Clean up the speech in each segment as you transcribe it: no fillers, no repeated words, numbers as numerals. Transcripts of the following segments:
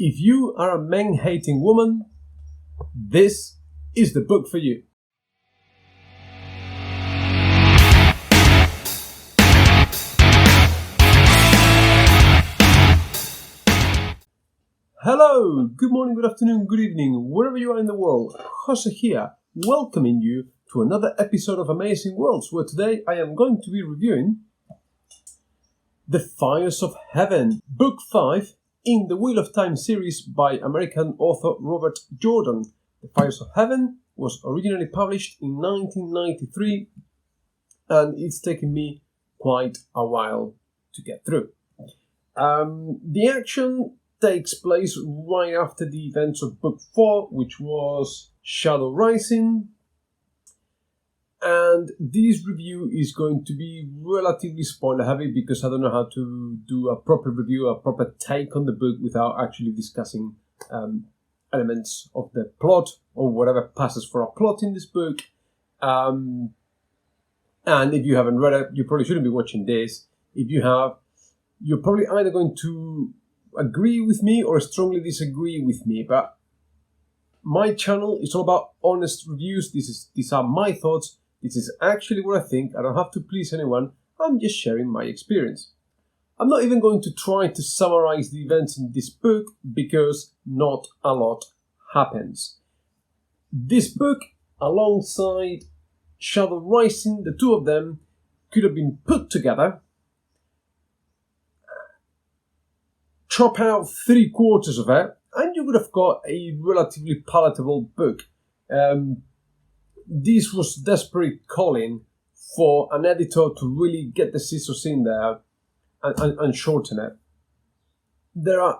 If you are a men-hating woman, this is the book for you. Hello, good morning, good afternoon, good evening, wherever you are in the world. Jose here, welcoming you to another episode of Amazing Worlds, where today I am going to be reviewing The Fires of Heaven, Book 5 in the Wheel of Time series by American author Robert Jordan. The Fires of Heaven was originally published in 1993, and it's taken me quite a while to get through. The action takes place right after the events of Book 4, which was Shadow Rising. And this review is going to be relatively spoiler heavy because I don't know how to do a proper review, a proper take on the book without actually discussing elements of the plot or whatever passes for a plot in this book. And if you haven't read it, you probably shouldn't be watching this. If you have, you're probably either going to agree with me or strongly disagree with me. But my channel is all about honest reviews. These are my thoughts. This is actually what I think. I don't have to please anyone. I'm just sharing my experience. I'm not even going to try to summarize the events in this book because not a lot happens. This book, alongside Shadow Rising, the two of them could have been put together, chop out 3/4 of it, and you would have got a relatively palatable book. This was desperate calling for an editor to really get the scissors in there and shorten it. There's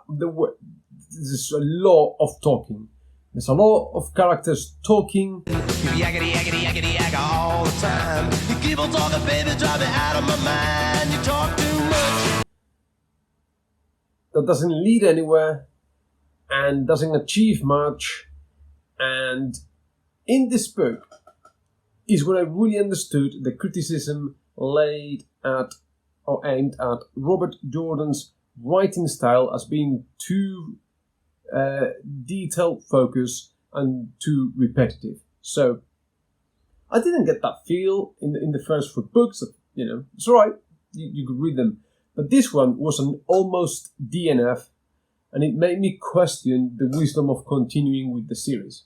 a lot of talking. There's a lot of characters talking. Yakety, yakety, yakety, yakka all the time. You keep on talking, baby, drive me out of my mind. You talk too much. That doesn't lead anywhere and doesn't achieve much. And in this book is when I really understood the criticism laid at or aimed at Robert Jordan's writing style as being too detail focused and too repetitive. So I didn't get that feel in the first 4 books. You know, it's alright, you could read them. But this one was an almost DNF, and it made me question the wisdom of continuing with the series,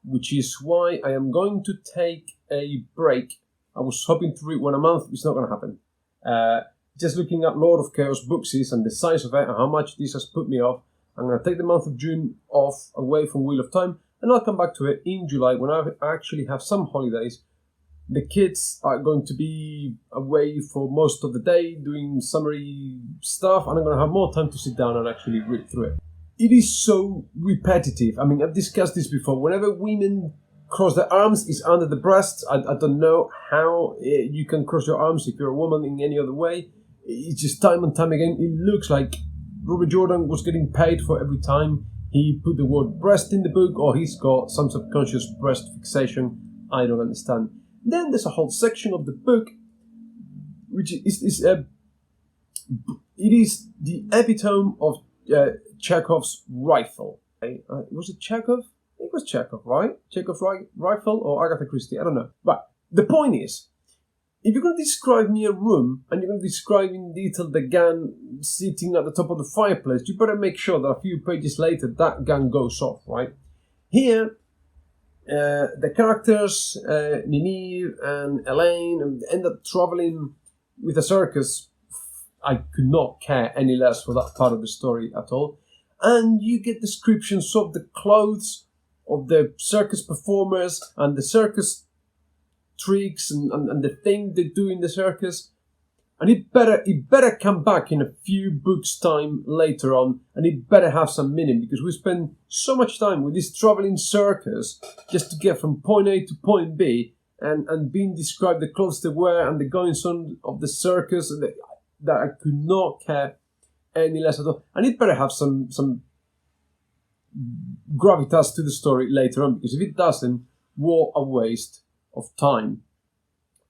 which is why I am going to take a break. I was hoping to read one a month. It's not going to happen. Just looking at Lord of Chaos Booksies and the size of it and how much this has put me off, I'm going to take the month of June off away from Wheel of Time, and I'll come back to it in July when I actually have some holidays. The kids are going to be away for most of the day doing summary stuff, and I'm going to have more time to sit down and actually read through it. It is so repetitive. I mean, I've discussed this before. Whenever women cross their arms, it's under the breasts. I don't know how you can cross your arms if you're a woman in any other way. It's just time and time again. It looks like Robert Jordan was getting paid for every time he put the word breast in the book, or he's got some subconscious breast fixation. I don't understand. Then there's a whole section of the book which is it is the epitome of Chekhov's rifle. Was it Chekhov? It was Chekhov, right? Chekhov's rifle or Agatha Christie? I don't know. But the point is, if you're going to describe me a room and you're going to describe in detail the gun sitting at the top of the fireplace, you better make sure that a few pages later that gun goes off, right? Here, the characters, Ninive and Elaine, end up traveling with a circus. I could not care any less for that part of the story at all. And you get descriptions of the clothes of the circus performers and the circus tricks and the thing they do in the circus. And it better come back in a few books' time later on, and it better have some meaning, because we spend so much time with this traveling circus just to get from point A to point B, and being described the clothes they wear and the goings on of the circus that I could not care any less at all. And it better have some gravitas to the story later on, because if it doesn't, what a waste of time.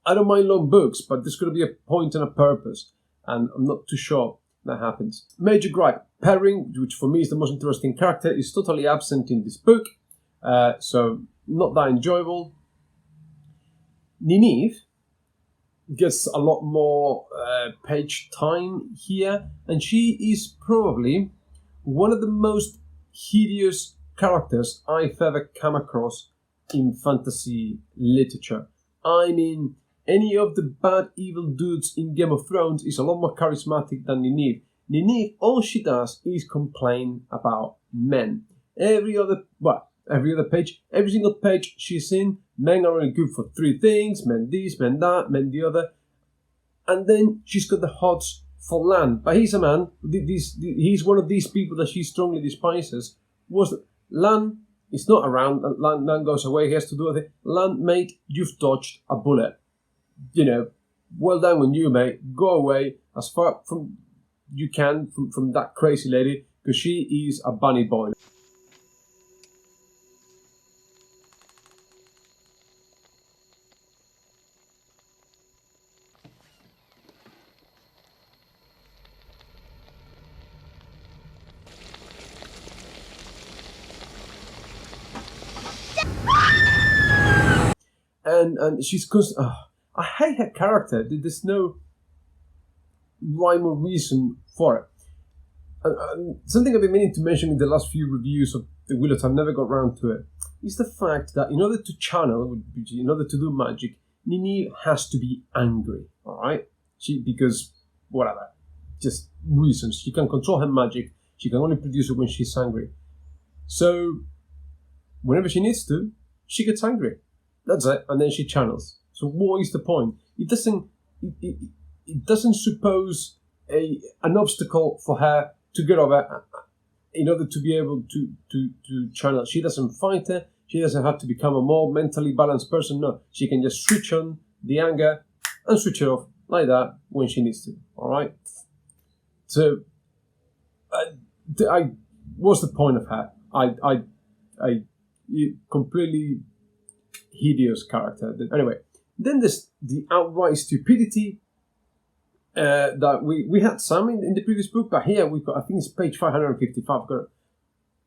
I don't mind long books, but there's going to be a point and a purpose, and I'm not too sure that happens. Major gripe. Perrin, which for me is the most interesting character, is totally absent in this book. So not that enjoyable. Nynaeve gets a lot more page time here, and she is probably one of the most hideous characters I've ever come across in fantasy literature. I mean, any of the bad evil dudes in Game of Thrones is a lot more charismatic than Nynaeve. Nynaeve, all she does is complain about men. Every other page, every single page she's in, men are only good for 3 things, men this, men that, men the other. And then she's got the hots for Lan. But he's a man, he's one of these people that she strongly despises. Lan is not around, Lan goes away, he has to do it. Lan, mate, you've dodged a bullet. You know, well done on you, mate. Go away as far from you can from that crazy lady, because she is a bunny boy. And she's I hate her character. There's no rhyme or reason for it. And something I've been meaning to mention in the last few reviews of The Willows, I've never got round to it, is the fact that in order to channel, in order to do magic, Nynaeve has to be angry, alright? Because, whatever, just reasons. She can control her magic, she can only produce it when she's angry. So, whenever she needs to, she gets angry. That's it, and then she channels. So what is the point? It doesn't suppose an obstacle for her to get over in order to be able to channel. She doesn't fight it. She doesn't have to become a more mentally balanced person. No, she can just switch on the anger and switch it off like that when she needs to. All right. So, what's the point of her? I completely hideous character. Anyway, then there's the outright stupidity that we had some in the previous book, but here we've got, I think it's page 555. Got it.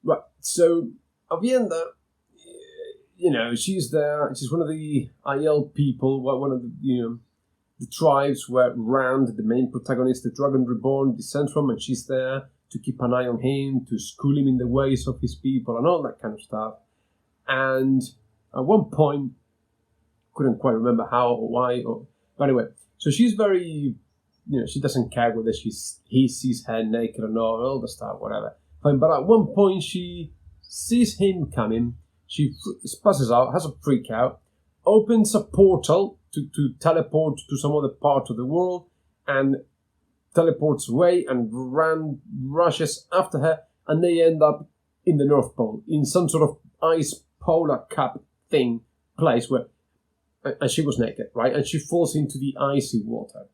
Right. So Avienda, you know, she's there. She's one of the IL people, one of the the tribes where Rand, the main protagonist, the Dragon Reborn, descends from, and she's there to keep an eye on him, to school him in the ways of his people, and all that kind of stuff. And at one point, couldn't quite remember how or why, but anyway, so she's very, she doesn't care whether he sees her naked or not, all the stuff, whatever. But at one point, she sees him coming, she spasses out, has a freak out, opens a portal to teleport to some other part of the world, and teleports away, and Rand rushes after her, and they end up in the North Pole, in some sort of ice polar cap place where, and she was naked, right? And she falls into the icy water.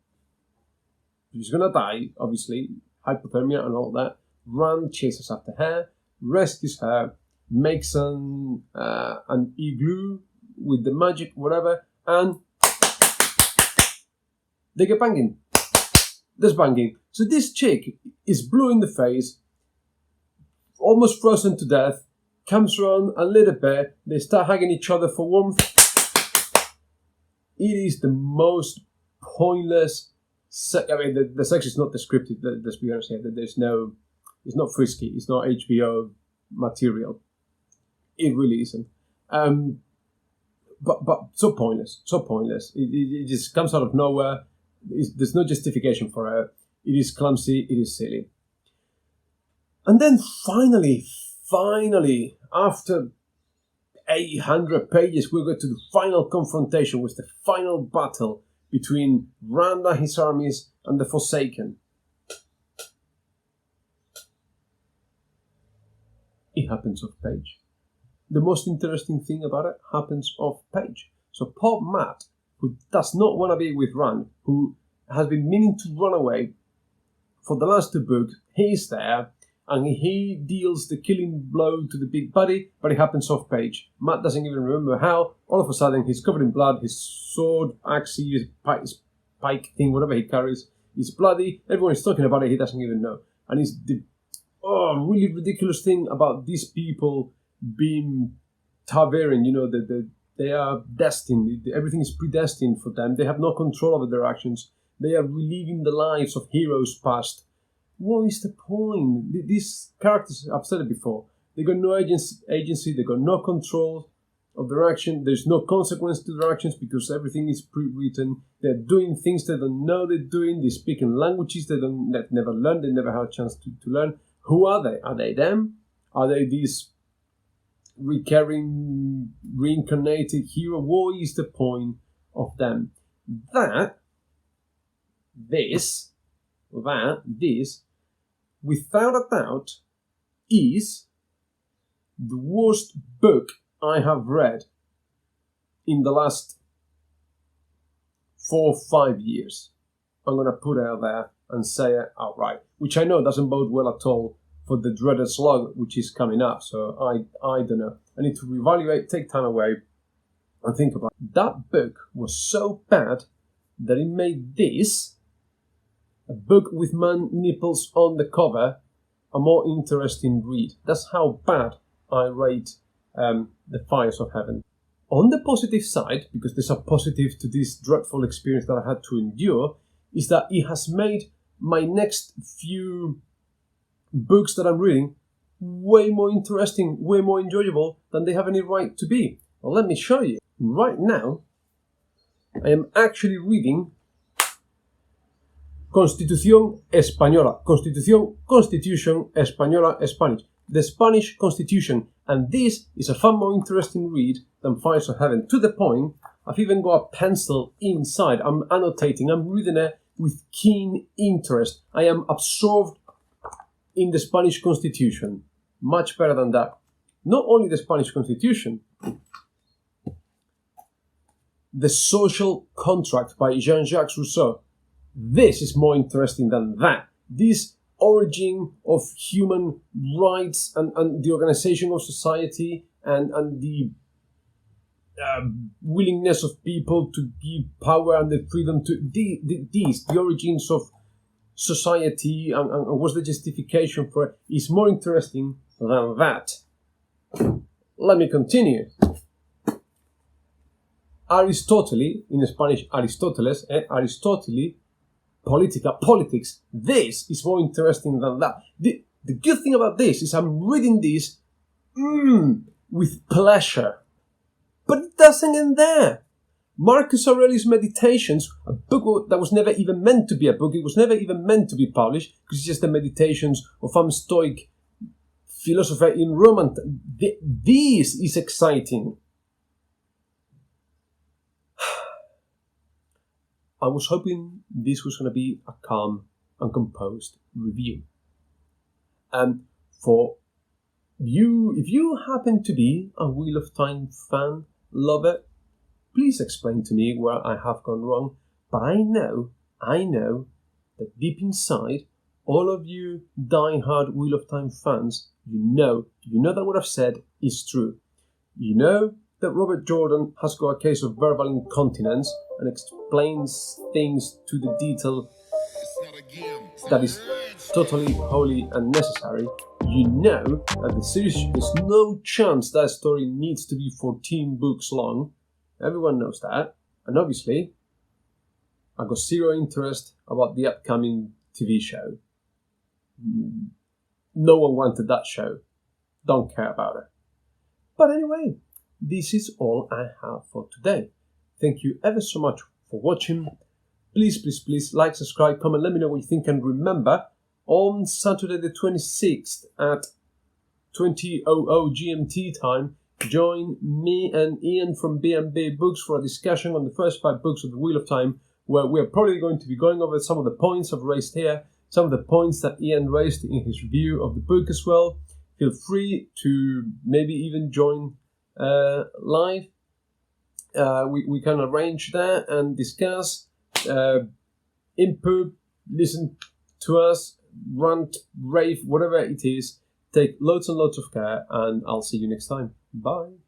She's gonna die, obviously, hypothermia and all that. Rand chases after her, rescues her, makes an igloo with the magic, whatever, and they get banging. There's banging. So this chick is blue in the face, almost frozen to death, comes around a little bit, they start hugging each other for warmth. It is the most pointless the sex is not descriptive, let's be honest here. It's not frisky, it's not HBO material. It really isn't. But so pointless. It just comes out of nowhere. There's no justification for her. It is clumsy, it is silly. And then finally, after 800 pages, we go to the final confrontation with the final battle between Rand and his armies and the Forsaken. It happens off page. The most interesting thing about it happens off page. So poor Matt, who does not want to be with Rand, who has been meaning to run away for the last 2 books, he's there, and he deals the killing blow to the big buddy, but it happens off page. Matt doesn't even remember how. All of a sudden, he's covered in blood. His sword, axe, his pike thing, whatever he carries, it's bloody, everyone is talking about it, he doesn't even know. And it's the really ridiculous thing about these people being Targaryen, they are destined, everything is predestined for them, they have no control over their actions, they are reliving the lives of heroes past. What is the point? These characters, I've said it before, they got no agency, they got no control of their action, there's no consequence to their actions because everything is pre-written, they're doing things they don't know they're doing, they speak in languages they've never learned, they never had a chance to learn. Who are they? Are they them? Are they these recurring, reincarnated hero? What is the point of them? This, without a doubt, is the worst book I have read in the last 4 or 5 years. I'm going to put it out there and say it outright, which I know doesn't bode well at all for the dreaded slog which is coming up. So I don't know. I need to reevaluate, take time away, and think about it. That book was so bad that it made this, a book with man nipples on the cover, a more interesting read. That's how bad I rate The Fires of Heaven. On the positive side, because there's a positive to this dreadful experience that I had to endure, is that it has made my next few books that I'm reading way more interesting, way more enjoyable than they have any right to be. Well, let me show you. Right now, I am actually reading Constitución Española. Constitution Española, Spanish. The Spanish Constitution. And this is a far more interesting read than Fires of Heaven. To the point, I've even got a pencil inside. I'm annotating. I'm reading it with keen interest. I am absorbed in the Spanish Constitution. Much better than that. Not only the Spanish Constitution, The Social Contract by Jean-Jacques Rousseau. This is more interesting than that. This origin of human rights and the organization of society and the willingness of people to give power and the freedom to the origins of society and what's the justification for it is more interesting than that. Let me continue. Aristotle, in Spanish Aristoteles, Aristotle, politics. This is more interesting than that. The good thing about this is I'm reading this with pleasure. But it doesn't end there. Marcus Aurelius' Meditations, a book that was never even meant to be a book, it was never even meant to be published, because it's just the meditations of some Stoic philosopher in Rome. And this is exciting. I was hoping this was going to be a calm and composed review. And for you, if you happen to be a Wheel of Time fan, lover, please explain to me where I have gone wrong. But I know that deep inside, all of you die-hard Wheel of Time fans, you know that what I've said is true. You know that Robert Jordan has got a case of verbal incontinence and explains things to the detail that is totally wholly unnecessary. You know that the series, there's no chance that story needs to be 14 books long. Everyone knows that. And obviously, I got zero interest about the upcoming TV show. No one wanted that show. Don't care about it. But anyway, this is all I have for today. Thank you ever so much for watching. Please like, subscribe, comment, let me know what you think, and remember, on Saturday the 26th at 20:00 GMT time, join me and Ian from B&B Books for a discussion on the first 5 books of the Wheel of Time, where we're probably going to be going over some of the points I've raised here, some of the points that Ian raised in his review of the book as well. Feel free to maybe even join live. We can arrange that and discuss, input, listen to us, rant, rave, whatever it is. Take loads and loads of care, and I'll see you next time. Bye.